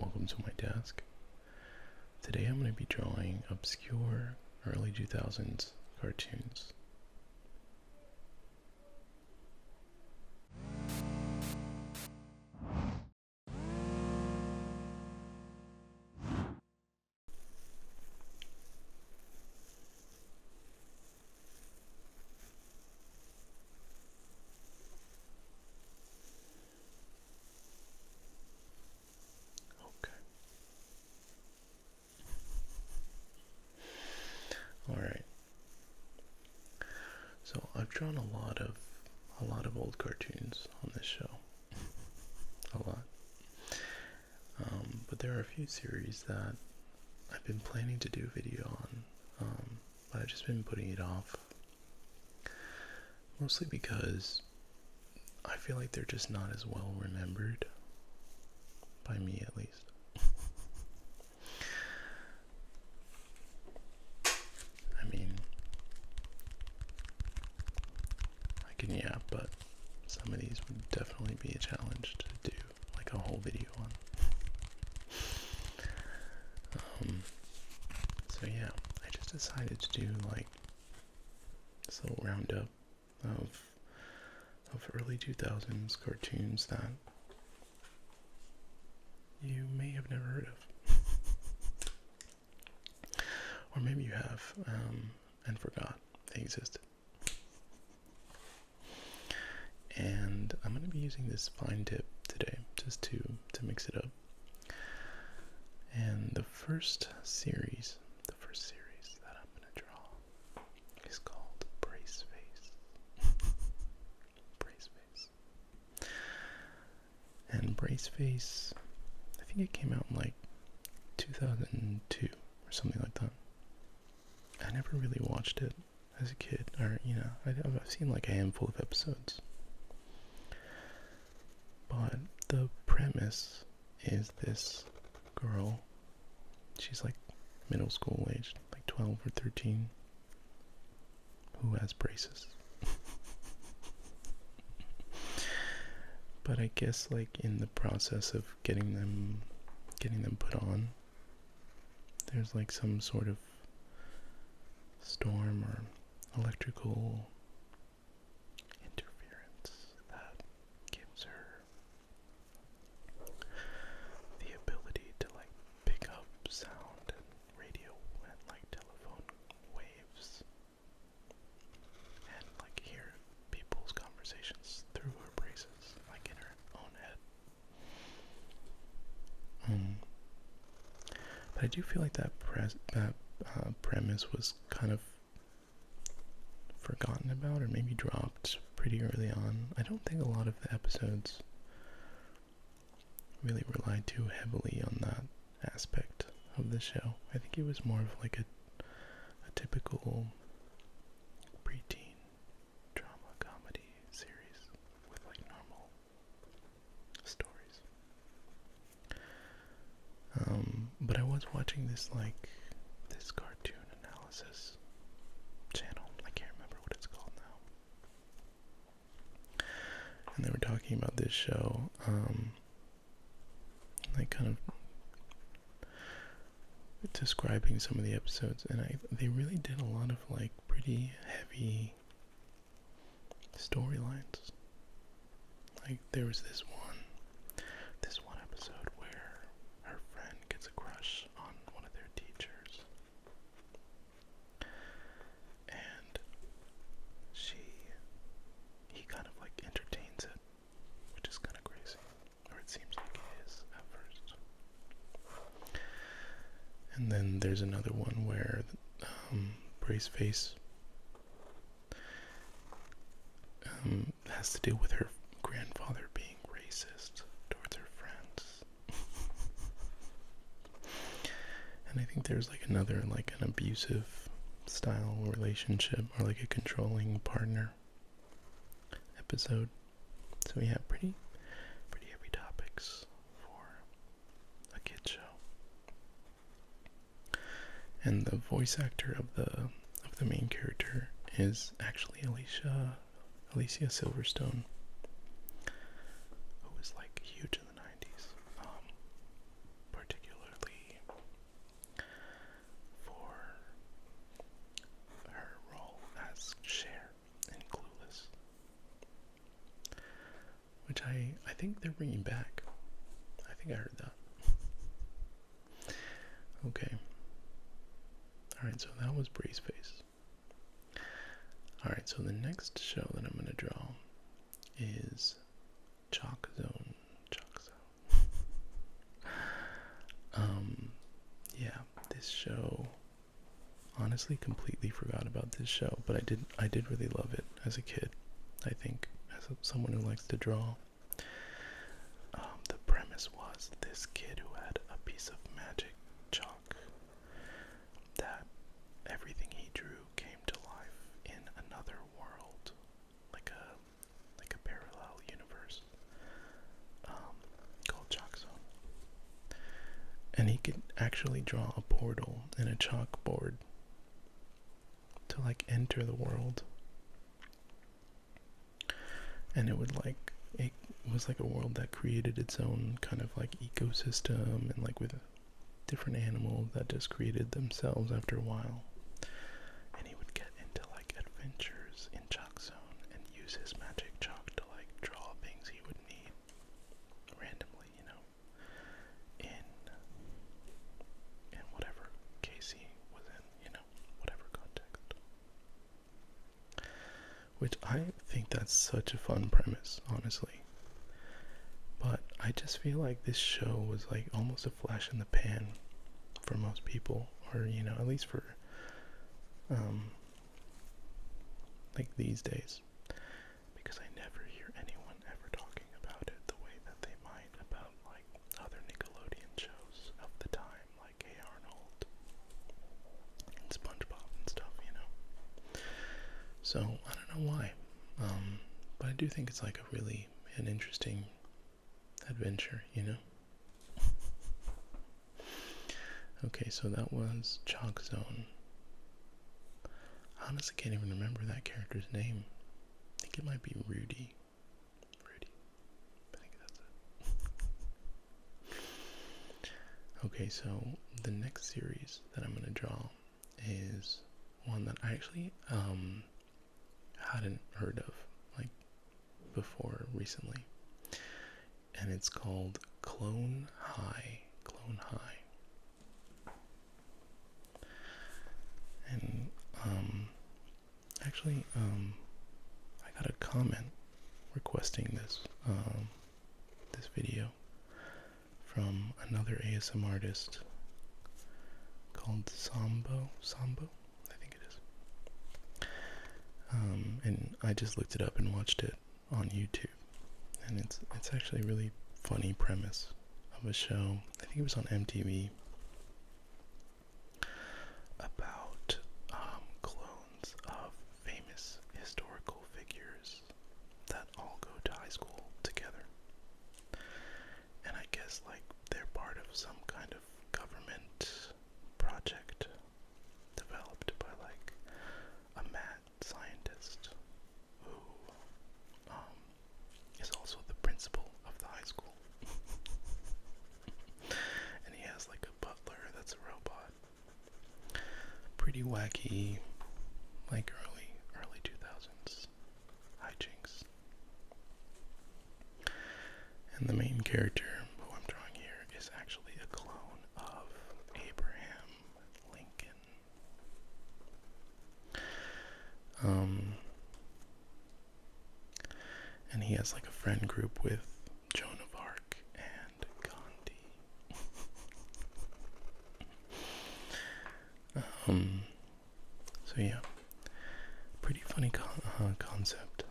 welcome to my desk. Today I'm going to be drawing obscure early 2000s cartoons. Alright, so I've drawn a lot of old cartoons on this show. A lot. But there are a few series that I've been planning to do a video on, but I've just been putting it off. Mostly because I feel like they're just not as well remembered, by me at least. I mean, I can yap, but some of these would definitely be a challenge to do, like a whole video on. So yeah, I just decided to do like this little roundup of early 2000s cartoons that you may have never heard of. Or maybe you have, and forgot they existed. And I'm going to be using this fine tip today, just to mix it up. And the first series that I'm going to draw is called Braceface. Braceface. And Braceface, I think it came out in like 2002 or something like that. I never really watched it as a kid, or I've seen like a handful of episodes. But the premise is this girl, she's like middle school aged, like 12 or 13, who has braces. But I guess like in the process of getting them put on, there's like some sort of storm or electrical interference that gives her the ability to like pick up sound and radio and like telephone waves and like hear people's conversations through her braces, like in her own head. But I do feel like that premise was kind of forgotten about, or maybe dropped pretty early on. I don't think a lot of the episodes really relied too heavily on that aspect of the show. I think it was more of like a typical preteen drama comedy series with like normal stories. But I was watching this cartoon analysis channel. I can't remember what it's called now. And they were talking about this show, like kind of describing some of the episodes, and they really did a lot of like pretty heavy storylines. Like there was this one episode where her friend gets a crush on one of their teachers, and he kind of like entertains it, which is kind of crazy, or it seems like it is at first. And then there's another one where Braceface has to deal with her grandfather being racist towards her friends. And I think there's like another, like an abusive style relationship, or like a controlling partner episode. So we have pretty heavy topics for a kid's show. And the voice actor of the main character is actually Alicia Silverstone, who was like huge in the 90s, think they're bringing back. I think I heard that. Okay. Alright, so that was Braceface. Alright, so the next show that I'm going to draw is ChalkZone. Yeah, this show, honestly completely forgot about this show, but I did really love it as a kid, I think, as someone who likes to draw. The premise was this kid who had a piece of magic chalk that everything he drew came to life in another world, like a parallel universe, called ChalkZone. And he could actually draw a portal in a chalkboard to like enter the world. And it would like, it was like a world that created its own kind of like ecosystem, and like with different animals that just created themselves after a while. And he would get into like adventures in ChalkZone and use his magic chalk to like draw things he would need randomly, you know, in whatever case he was in, you know, whatever context. Which I think that's such a fun premise, honestly. But I just feel like this show was like almost a flash in the pan for most people, or, you know, at least for like these days, because I never hear anyone ever talking about it the way that they might about like other Nickelodeon shows of the time, like Hey Arnold and SpongeBob and stuff, you know. So I don't know why, but I do think it's like an interesting adventure, you know. Okay, so that was ChalkZone. I honestly can't even remember that character's name. I think it might be Rudy. I think that's it. Okay, so the next series that I'm going to draw is one that I actually hadn't heard of like before recently. And it's called Clone High. And actually, I got a comment requesting this video from another ASM artist called Sambo, I think it is. And I just looked it up and watched it on YouTube, and it's actually a really funny premise of a show. I think it was on MTV, about clones of famous historical figures that all go to high school together. And I guess like they're part of some kind of government project developed by like a mad scientist who is also the principal of the high school. And he has like a butler that's a robot. Pretty wacky, like early 2000s hijinks. And the main character who I'm drawing here is actually a clone of Abraham Lincoln. And he has like a friend group with Joan of Arc and Gandhi. So yeah, pretty funny concept.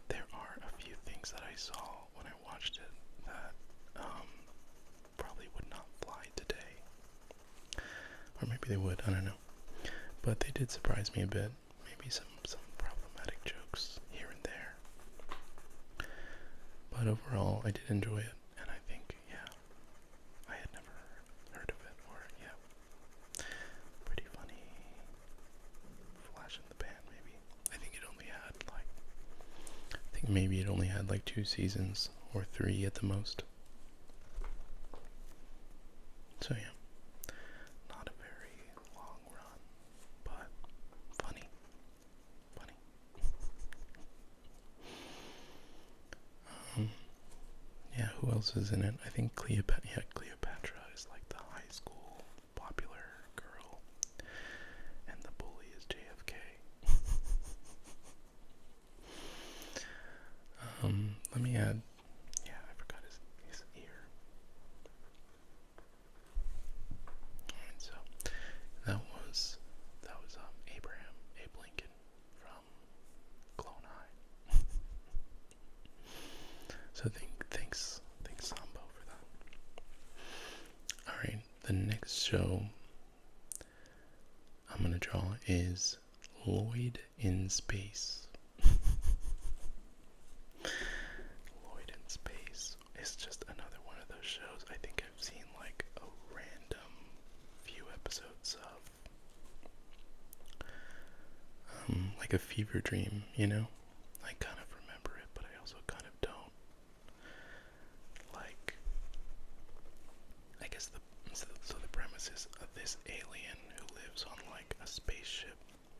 There are a few things that I saw when I watched it that probably would not fly today. Or maybe they would, I don't know. But they did surprise me a bit. Maybe some problematic jokes here and there. But overall, I did enjoy it, and I think, yeah, I had never heard of it, or, yeah, pretty funny flash in the pan, maybe. I think maybe it only had like 2 seasons, or 3 at the most. So yeah, not a very long run, but funny. else is in it? I think Cleopatra. Yeah, Cleopatra is like the high school popular girl, and the bully is JFK. Let me add. Yeah, I forgot his ear. Alright, so that was Abe Lincoln from Clone High. So thanks Sambo for that. Alright, the next show I'm gonna draw is Lloyd in Space. Lloyd in Space is just another one of those shows. I think I've seen like a random few episodes of, like a fever dream, you know? I kind of remember it, but I also kind of don't. Like, I guess the premise is of this alien who lives on like a spaceship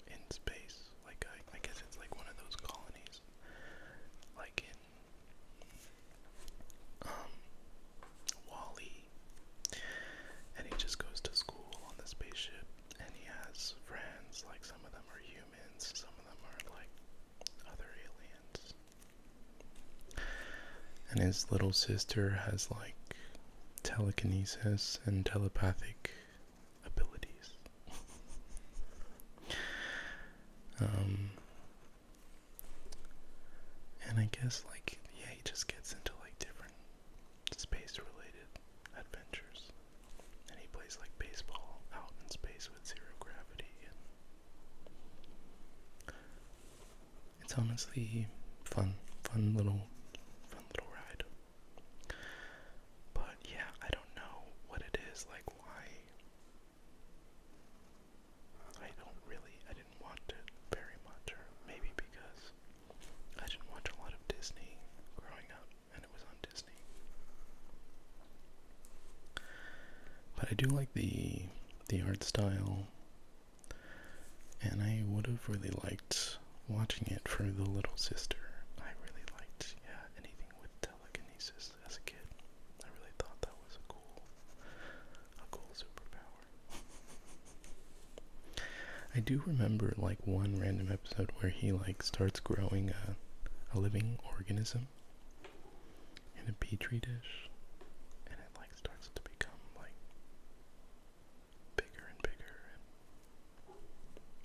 in space. Like I guess it's like one of those colonies, like in Wall-E, and he just goes to school on the spaceship, and he has friends. Like some of them are humans, some of them are like other aliens, and his little sister has like telekinesis and telepathic abilities. And I guess like, yeah, he just gets into like different space related adventures, and he plays like baseball out in space with zero gravity, and it's honestly fun little ride. But yeah, I don't know what it is, like why I didn't watch it very much, or maybe because I didn't watch a lot of Disney growing up, and it was on Disney. But I do like the art style, and I would have really liked watching it for the little sister. I really liked, yeah, anything with telekinesis as a kid. I really thought that was a cool superpower. I do remember like one random episode where he like starts growing a living organism in a petri dish, and it like starts to become like bigger and bigger, and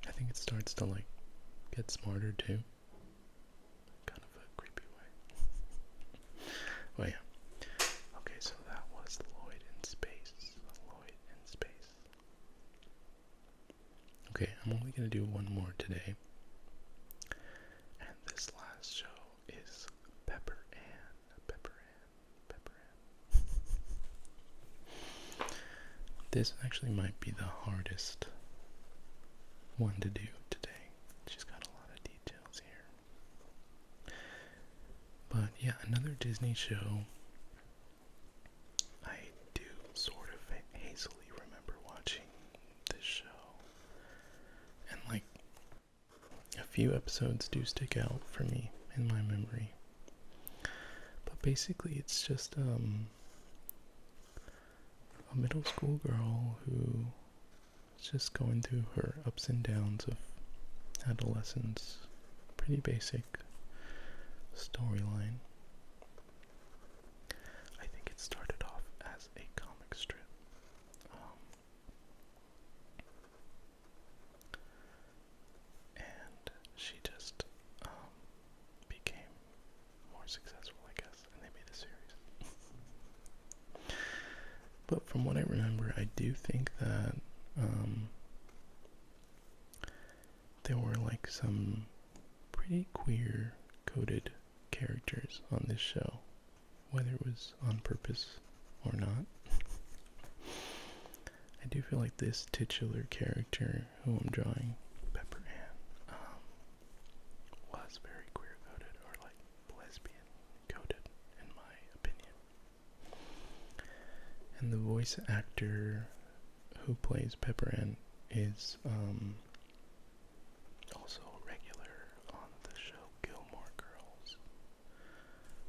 I think it starts to like get smarter too, kind of a creepy way. Well, yeah. Okay, so that was Lloyd in Space. Lloyd in Space. Okay, I'm only gonna do one more today, and this last show is Pepper Ann. Pepper Ann. Pepper Ann. This actually might be the hardest one to do today. She's got a lot of details here. But yeah, another Disney show I do sort of hazily remember watching this show. And like, a few episodes do stick out for me in my memory. But basically it's just a middle school girl who is just going through her ups and downs of adolescence. Pretty basic storyline. I think it started off as a comic strip. And she just became more successful, I guess, and they made a series. But from what I remember, I do think that there were like some pretty queer coded characters on this show, whether it was on purpose or not. I do feel like this titular character who I'm drawing, Pepper Ann, was very queer coded, or like lesbian coded, in my opinion. And the voice actor who plays Pepper Ann is also a regular on the show Gilmore Girls,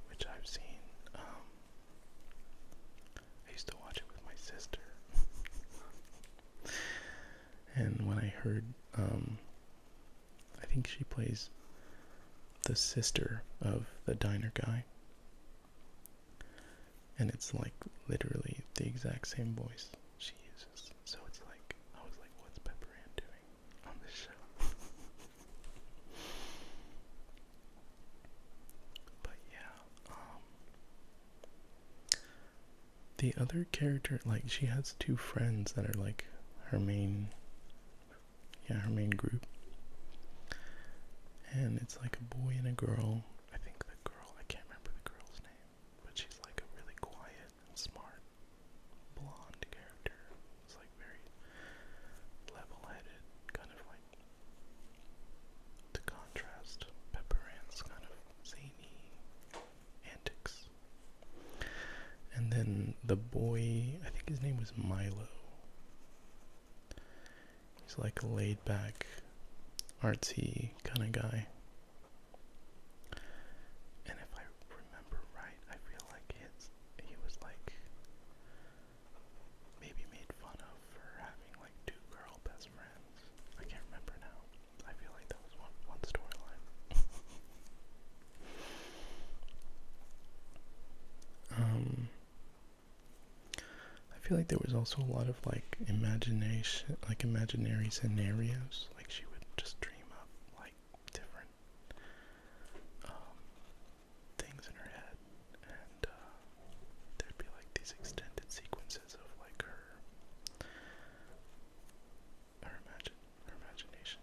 which I've seen heard, I think she plays the sister of the diner guy. And it's like literally the exact same voice she uses. So it's like, I was like, what's Pepper Ann doing on this show? But yeah, the other character, like, she has two friends that are like her main group. And it's like a boy and a girl. I think the girl, I can't remember the girl's name, but she's like a really quiet and smart blonde character. It's like very level-headed, kind of like the contrast, Pepper Ann's kind of zany antics. And then the boy, I think his name was Milo. He's like a laid-back, artsy kind of guy. And if I remember right, I feel like he was like maybe made fun of for having like two girl best friends. I can't remember now. I feel like that was one storyline. I feel like there was also a lot of like imagination, like imaginary scenarios. Like she would just dream up like different things in her head, and there'd be like these extended sequences of like her imagination.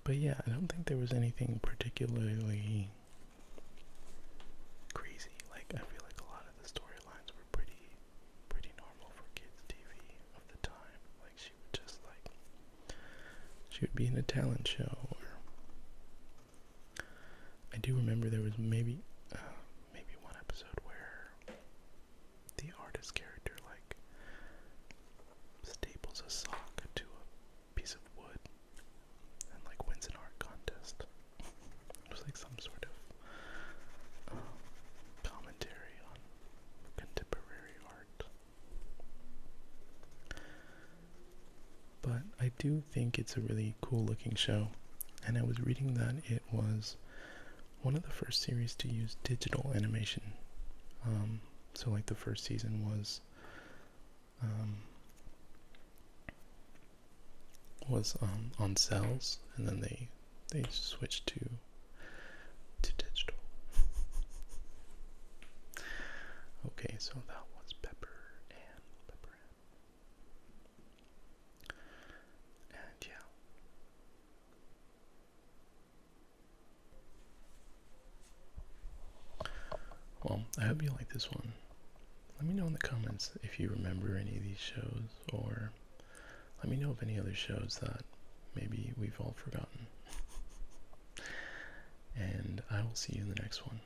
But yeah, I don't think there was anything particularly crazy. Like I feel like a lot of the storylines were pretty normal for kids TV of the time. Like she would be in a talent show, or I do remember there was maybe one episode where the artist character like staples a sock to a piece of wood and like wins an art contest. It was like some sort of commentary on contemporary art. But I do think it's a really cool looking show, and I was reading that it was one of the first series to use digital animation. So like the first season was on cells, and then they switched to digital. Okay, so that was Pepper Ann. And yeah. Well, I hope you like this one. Let me know in the comments if you remember any of these shows, or let me know of any other shows that maybe we've all forgotten. And I will see you in the next one.